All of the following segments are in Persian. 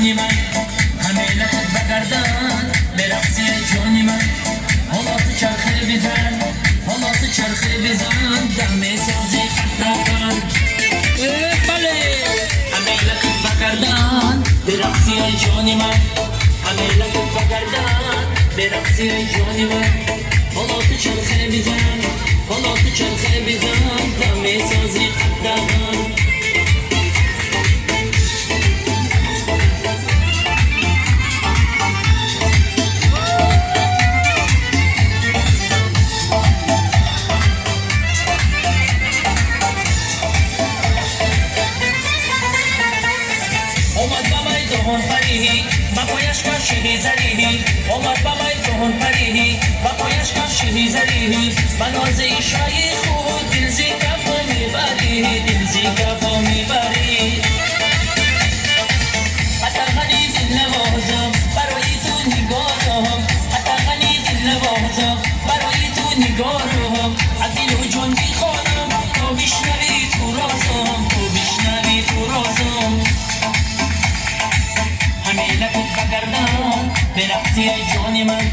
جانی من همه لطف بگردن به رقص جانی من حالا تو چرخه بزن حالا تو چرخه بزن دم سازی قطعان بله همه لطف بگردن به رقص جانی من همه لطف بگردن به رقص جانی من حالا تو چرخه بزن حالا تو چرخه بزن دم سازی قطعان اومد با مای دهن پریهی با پایش کشیهی زریهی اومد با مای دهن پریهی با پایش کشیهی زریهی با ناز ایشای خود دل زی کفو میبری دل زی کفو میبری حتی غنی دل نوازم برای تو نگارم حتی غنی دل نوازم برای تو نگارم از دل و جان میخوانم تو بشنوی تو رازم تو بشنوی تو رازم همه لطف بگردن به رقص جانی من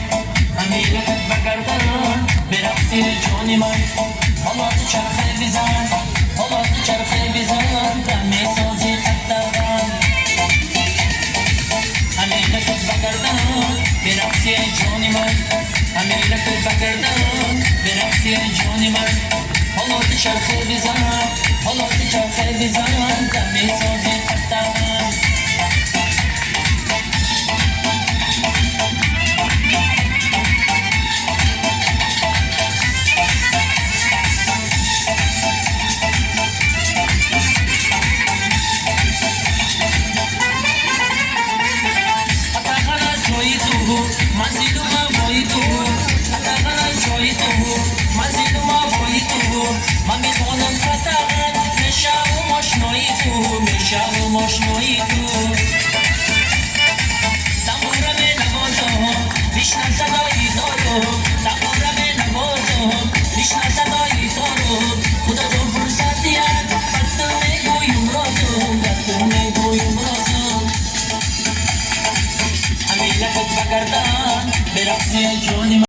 همه لطف بگردن به رقص جانی من حالا تو چرخه بزن حالا تو چرخه بزن دم سازی قطعان همه لطف بگردن به رقص جانی من همه لطف بگردن به رقص جانی من حالا تو چرخه بزن حالا تو چرخه بزن دم سازی قطعان منزل ما بایی تو قطعا جایی تو منزل ما بایی تو من میخوانم قطعا میشم آشنایی تو میشم آشنایی تو تنبورم نوازم میشنم صدایی دارم تنبورم نوازم میشنم صدایی دارم خدا جان فرصت دیگر بطن میگویم رازم بطن میگویم رازم همه لطف بگردن به رقص جانی